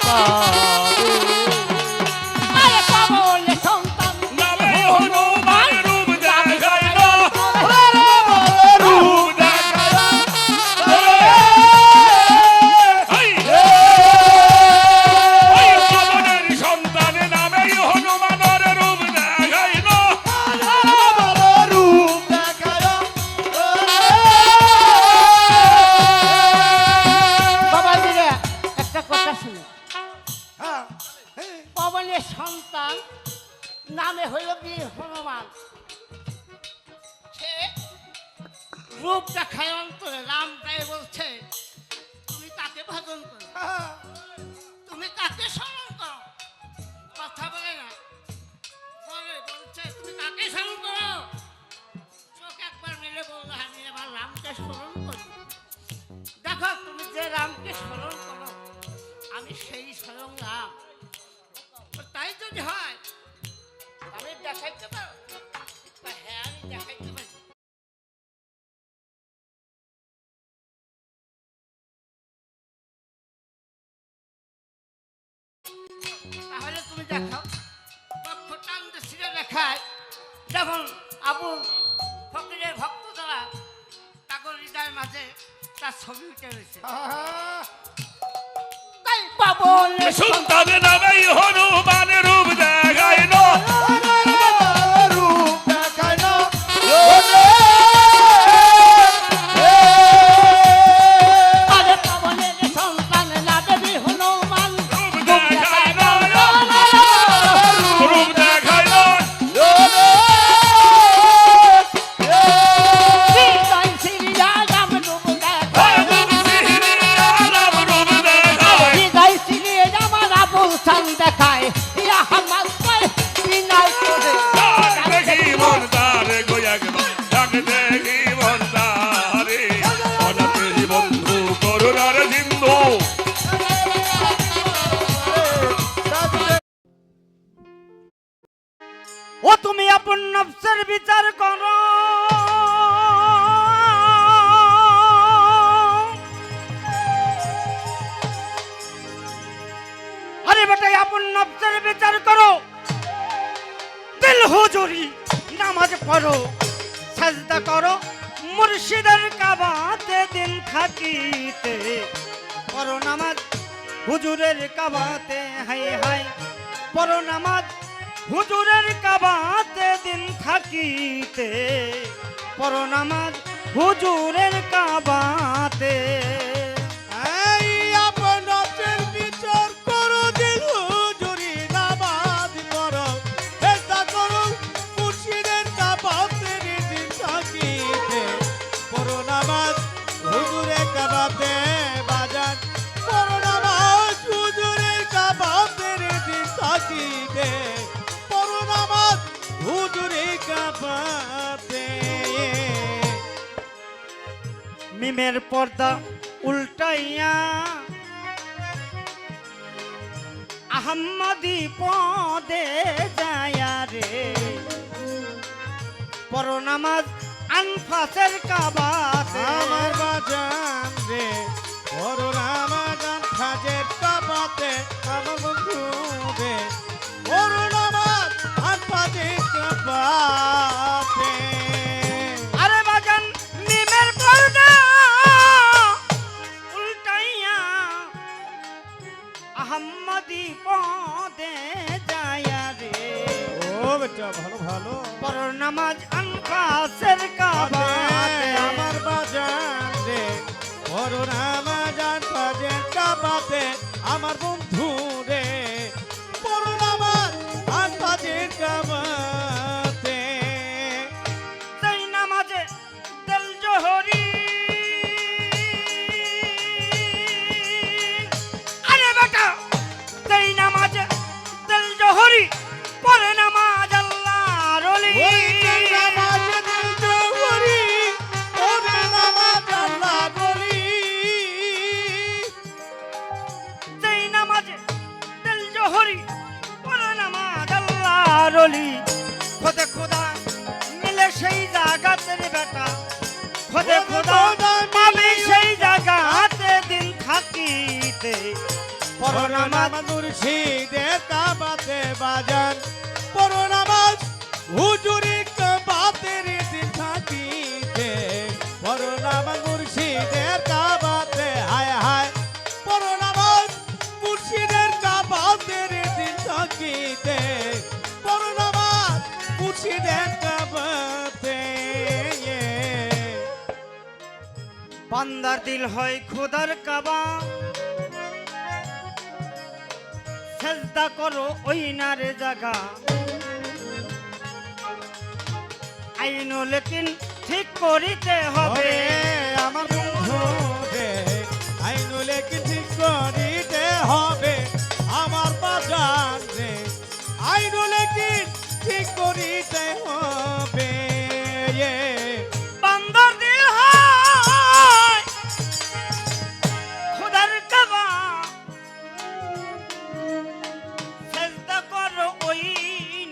পাবে। আরে পাবো বলে সন্তান নামে হনুমান রূপ দেখাইল রূপ দেখাইল এই পবনের সন্তান নামে হনুমানের রূপ দেখাইল রূপ দেখাইল বাবা দিলে একটা কথা শুনে হ্যাঁ পবনের সন্তান নামে হইল বীর হনুমান সে রূপ দেখায় অন্তরে রামটাই বলছে তুমি তাকে ভজন করো তুমি তাকে স্মরণ করো কথা বলে না বলছে তুমি তাকে স্মরণ করো চোখ একবার মিলে বললো আমি আমার রামকে স্মরণ করি দেখো তুমি যে রামকে স্মরণ করো আমি সেই স্বয়ং রাম তো তাই যদি হয় আমি দেখাইতে পারো হ্যাঁ আমি দেখাইতে পারি তাহলে তুমি দেখাও পক্ষ টানতে ছিঁড়ে দেখায় যেমন আবু ফকিরের ভক্ত দ্বারা তাগর হৃদয়ের মাঝে তার ছবি উঠে রয়েছে তাই পাবো সন্তান নামে হনুমান রূপ দেখাইল রূপ দেখাইল আরে পাবনের সন্তান লাদেবী হনুমান রূপ দেখাইল রূপ দেখাইল হৃদয় সিরিয়া রাম রূপ দেখায় রাম রূপ দেখায় হৃদয় সিরিয়া রাম আবুল সান দেখায় ইয়া হামাদ পায় বিনাই করে ডাক দেখি মনদারে গো একবার ডাক দেখি মনদারে অনাথেরি বন্ধু করুণার সিন্ধু ও তুমি আপন নফসের বিচার করো আরে বেটা আপন নফসের বিচার করো দিল হুজুরি নামাজ পড়ো সাজদা করো মুর্শিদের কাবাতে দিন থাকিতে পড়ো নামাজ হুজুরের কাবাতে হাই হাই পড়ো নামাজ হুজুরের কাবাতে দিন থাকিতে পড়ো নামাজ হুজুরের কাবাতে এই আপনাদের বিচার করো দিল হুজুরি নামাজ পড়ো এটা করো মুর্শিদের কাবাতে দিন থাকিতে পড়ো নামাজ হুজুরের কাবাতে বাজান পড়ো নামাজ হুজুরের কাবাতে দিন থাকিতে পড়ো নামাজ হুজুরের কাবাতে মিমের পর্দা উল্টাইয়া আহম্মদি পদে যায়া রে পড়ো নামাজ আনফাসের কাবাতে আমার বাজান রে পড়ো নামাজ আনফাসের কাবাতে আমার বন্ধু রে পড়ো নামাজ আনফাসের কাবাতে আরে বাজান মিমের পর্দা উল্টাইয়া আহম্মদি পদে যায়া রে ও বেটা ভালো ভালো পড়ো নামাজ আনফাসের কাবাতে আমার বাজান রে পড়ো নামাজ আনফাসের কাবাতে আমার বন্ধু রে পড়ো নামাজ আনফাসের কাবাতে সেই নামাজে দিল জোহরি আরে বেটা সেই নামাজে দিল জোহরি পড়ে নামাজ আল্লাহর ওলি ওই যে নামাজ দিল জোহরি পড়ে নামাজ আল্লাহর ওলি সেই নামাজে দিল জোহরি পড়ে নামাজ আল্লাহর ওলি খোদে খোদা মিলে সেই জায়গাতে রে বেটা খোদে খোদা পাবে সেই জায়গাতে দিন থাকিতে পর পড়ো নামাজ মুর্শিদের কাবাতে বাজান পড়ো নামাজ হুজুরি কাবাতের দিন থাকিতে পড়ো নামাজ মুর্শিদের কাবাতে হায় হায় পড়ো নামাজ মুর্শিদের কাবাতের দিন থাকিতে পড়ো নামাজ মুর্শিদের কাবাতে বান্দার দিল হয় খোদার কাবা সেজদা করো ওই নারে জাগা আইন লেকিন ঠিক করিতে হবে আমার বন্ধু রে আইনুলে কি ঠিক করিতে হবে আমার বাজান রে আইনুলে কি ঠিক করিতে হবে বান্দার দিল হয় খোদার কাবা সেজদা করো ওই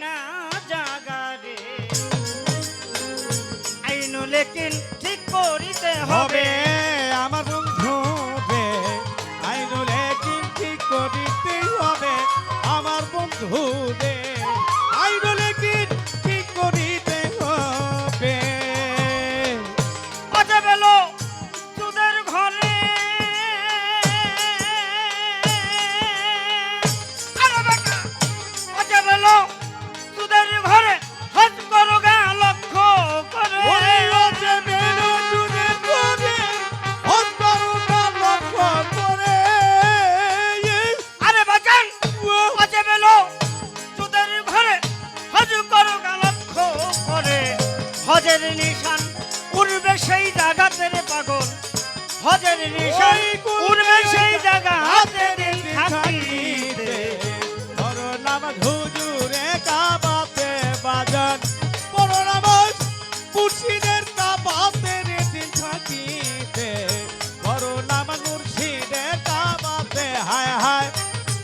না জাগা রে আইন লেকিন ঠিক করিতে হবে হবে আমার বন্ধু রে আইনুলে কি ঠিক করিতে হবে আমার বন্ধু রে আইনুলে কি ঠিক করিতে হবে বাজে বেলো তোদের ঘরে আরে বেটা বাজে বেলো তোদের ঘরে হজ করো গা লক্ষ্য করে ওরে রোজে বেলো জুড়ে করে অন্তরটা লক্ষ্য করে আরে বাজান বাজে বেলো তোদের ঘরে হজ করো গা লক্ষ্য করে হজের নিশান উড়বে সেই জায়গাতে রে পাগল হজের নিশান উড়বে সেই জায়গা হাতে দিন থাকিতে বড় নামাজ হুজুরে কাবাতে বাজান বড় নামাজ মুর্শিদের কাবাতে দিন থাকিতে বড় নামাজ মুর্শিদের কাবাতে হায় হায়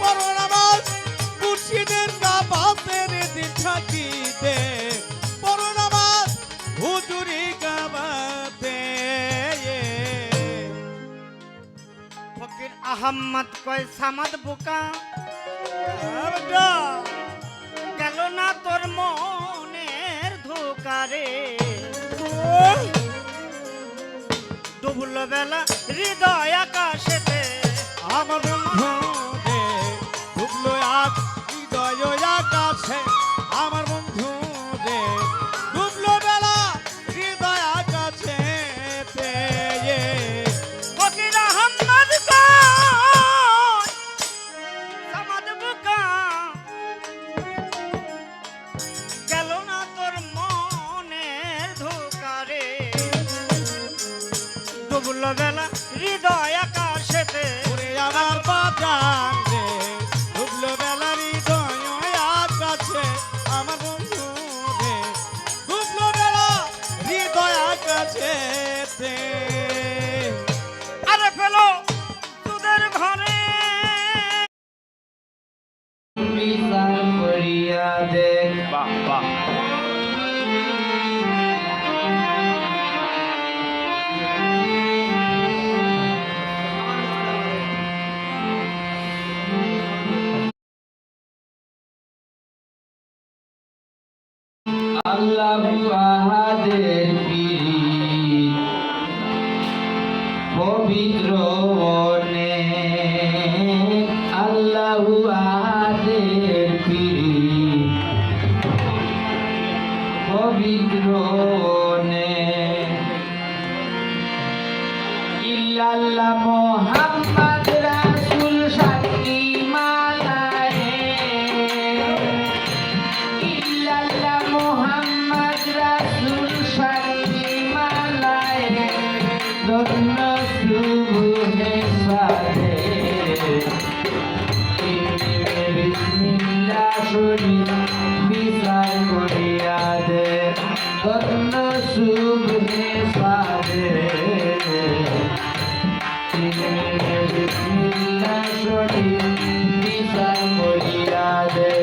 বড় নামাজ মুর্শিদের কাবাতে দিন থাকিতে বড় নামাজ হুজুরি কাবাতে ফকির আহম্মদ কয় সামাদ বোকা গেল না তোর মনের ধোকারে ডুবল বেলা হৃদয় আকাশেতে আমার বন্ধু রে ডুবলো আজ হৃদয় আকাশে আমার বন্ধু রে ডুবলো বেলা হৃদয় আকাশে ফকির আহম্মদ কয় সামাদ বোকা গেল না তোর মনের ধোকারে ডুবল বেলা হৃদয় আকাশেতে ওরে আমার বাজান রে ডুবলো বেলা হৃদয় আকাশে আমার বন্ধু রে ডুবলো বেলা হৃদয় আকাশে আরে ফেলো তোদের ঘরে বিচার করিয়া দেখ বাহ বাহ আল্লাহু আহাদের পীর পবিত্র মনে আল্লাহু আহাদের পীর পবিত্র মনে ইল্লাল্লাহ মুহাম্মদ রাসূল সাক্ষী মালায়ে ইল্লাল্লাহ মুহাম্মদ রাসূল সাক্ষী মালায়ে ধন্য সুবহে সাদে বিসমিল্লাহ শরীফ বিচার করিয়া দে ধন্য সুবহে সাদে বিসমিল্লাহ শরীফ বিচার করিয়া দে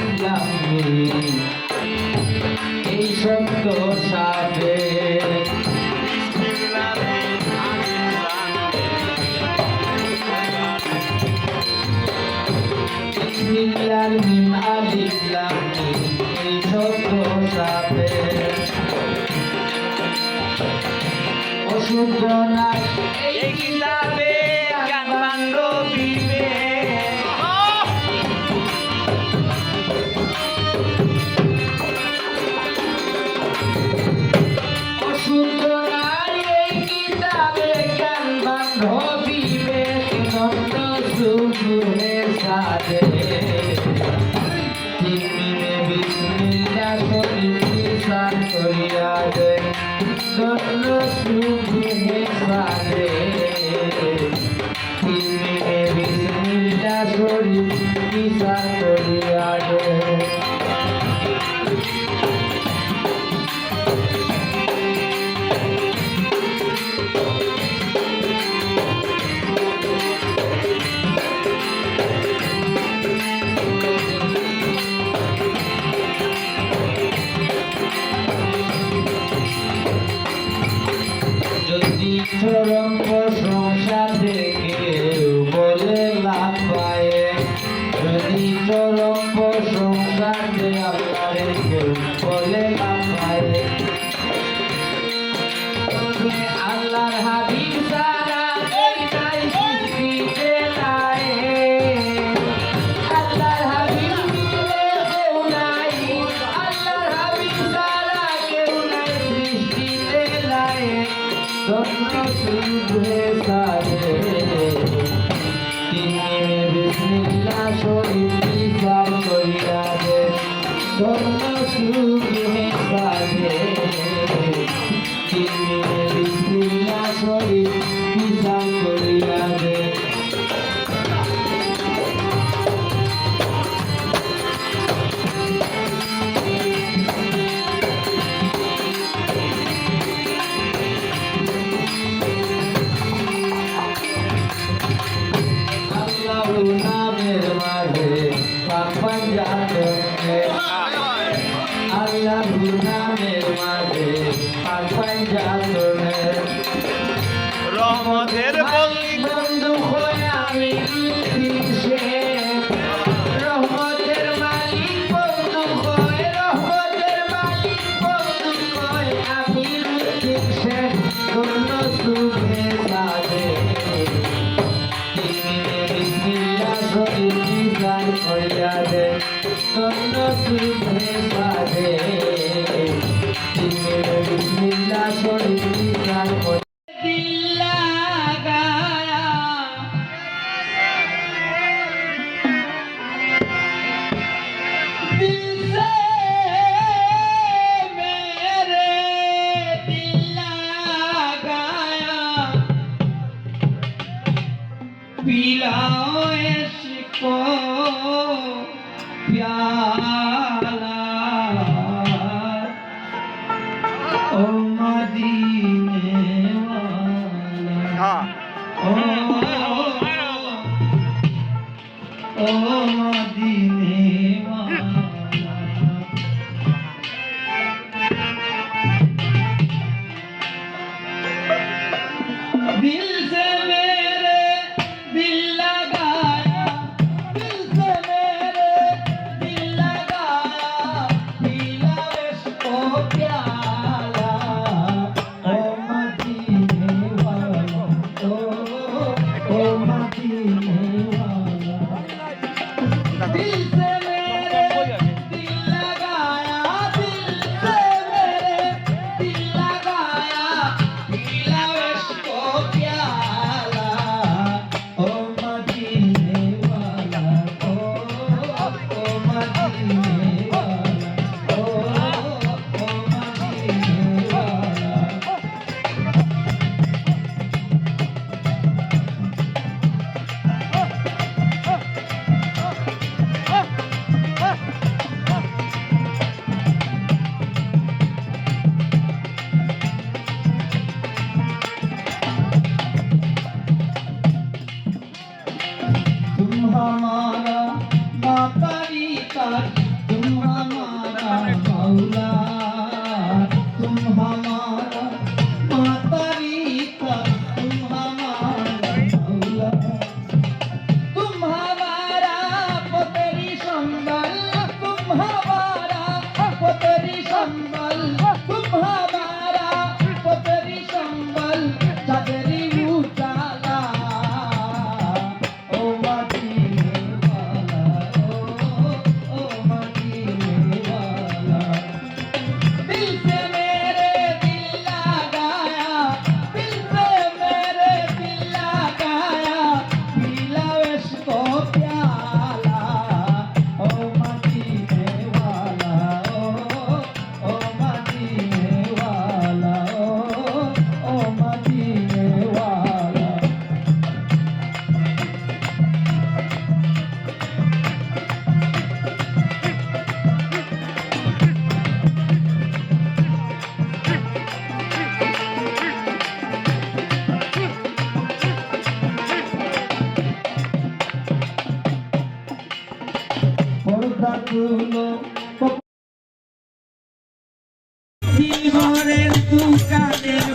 ইসলামী এই সত্য সাথে বিসমিল্লাহ মিম আলিফ লাম মিম এই সত্য সাথে অশুদ্ধ নাই এই কিতাবে জ্ঞান বান্ধবীবে অশুদ্ধ নাই এই কিতাবে জ্ঞান বান্ধবীবে নন্দ সুগুহে সাথে তিমিনে বিসমিল্লাহ শরীফ নিশান করিয়া দে নন্দ সুগুহে সাথে তিমিনে বিসমিল্লাহ শরীফ নিশান করিয়া দে যদি চরম প্রশংসা থেকে বলে লাভ পায় যদি চরম প্রশংসা যে আল্লাহরে কেউ বলে লাভ পায় তবে আল্লাহর হাবিব সারা এই নাই সৃষ্টিতে নাই আল্লাহর হাবিব কেউ নাই আল্লাহর হাবিব সারা কেউ নাই সৃষ্টিতে নাই ধন্য সুধে সাধে তিনিয়ে বিসমিল্লাহ শরীফ নিশান করিয়া দে ধন্য সুধে সাধে তিনিয়ে বিসমিল্লাহ শরীফ নিশান করিয়া দে আল্লাহর নামের মাঝে পাক পাঞ্জাবে আল্লাহর নামের মাঝে পাক পাঞ্জাবে রহমতের বন্ধু হয়ে আমি সে রহমতের মালিক বন্ধু হয়ে রহমতের মালিক বন্ধু হয়ে আমি সে ধন্য সুখে সাধে তিনিয়ে বিসমিল্লাহ শরীফ নিশান করিয়া দে ধন্য সুখে সাধে তিনিয়ে বিসমিল্লাহ শরীফ নিশান করিয়া पिलाओ इसको प्याला ओ मदीने वाला ओ मदीने वाला दिल से मेरे दिल लगाया दिल से मेरे दिल लगाया मौला तुम हमारा मातरीका तुम हमारा मौला तुम हमारा पोतेरी संबल तुम हमारा पोतेरी संबल तुम हमारा पोतेरी संबल चादरी उजाला ओ मदीने वाला ओ मदीने वाला दिल से मेरे दिल लगाया दिल से मेरे दिल लगाया पीला इसको प्याला ओ मदीने वाला ओ मदीने वाला ओ मदीने वाला পর্দাগুলো জীবনের দোকানের